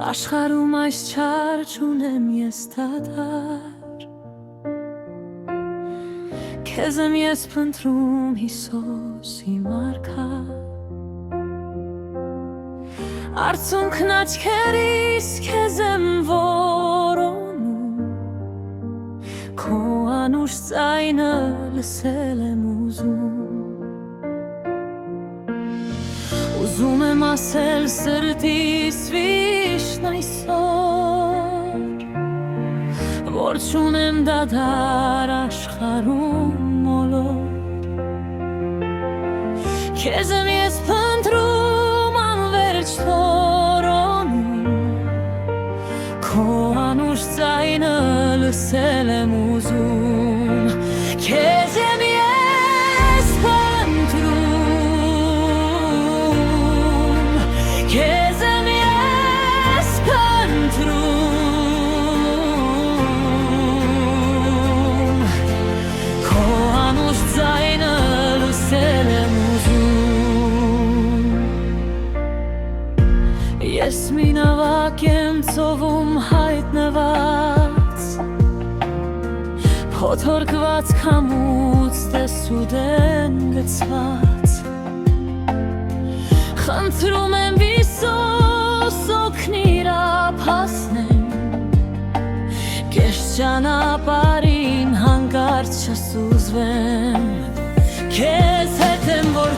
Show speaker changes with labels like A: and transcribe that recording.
A: Աշխարհում այս չար չունեմ ես դադար, քեզ եմ ես փնտրում Հիսուսի մարգա, արցունքն աչքերիս քեզ եմ որոնում, քո անուշ ձայնը լսել եմ ուզում, ուզում եմ ասել սրտիս վիշտ այսօր, որ չունեմ դադար աշխարհում մոլոր, քեզ եմ ես փնտրում անվերջ թորոնում, քո անուշ ձայնը լսել եմ ուզում, քեզ եմ ես փնտրում, քեզ եմ ես փնտրում, քո անուշ ձայնը լսել եմ ուզում, ես մի նավակ եմ ծովում հայտնված, փոթորկված քամուց տեսուդեն գցված, խնդրում եմ Հիսուս օգնիր ապ հասնեմ, կես ճանապարհին հանկարծ չսուզվեմ, քեզ հետ եմ որ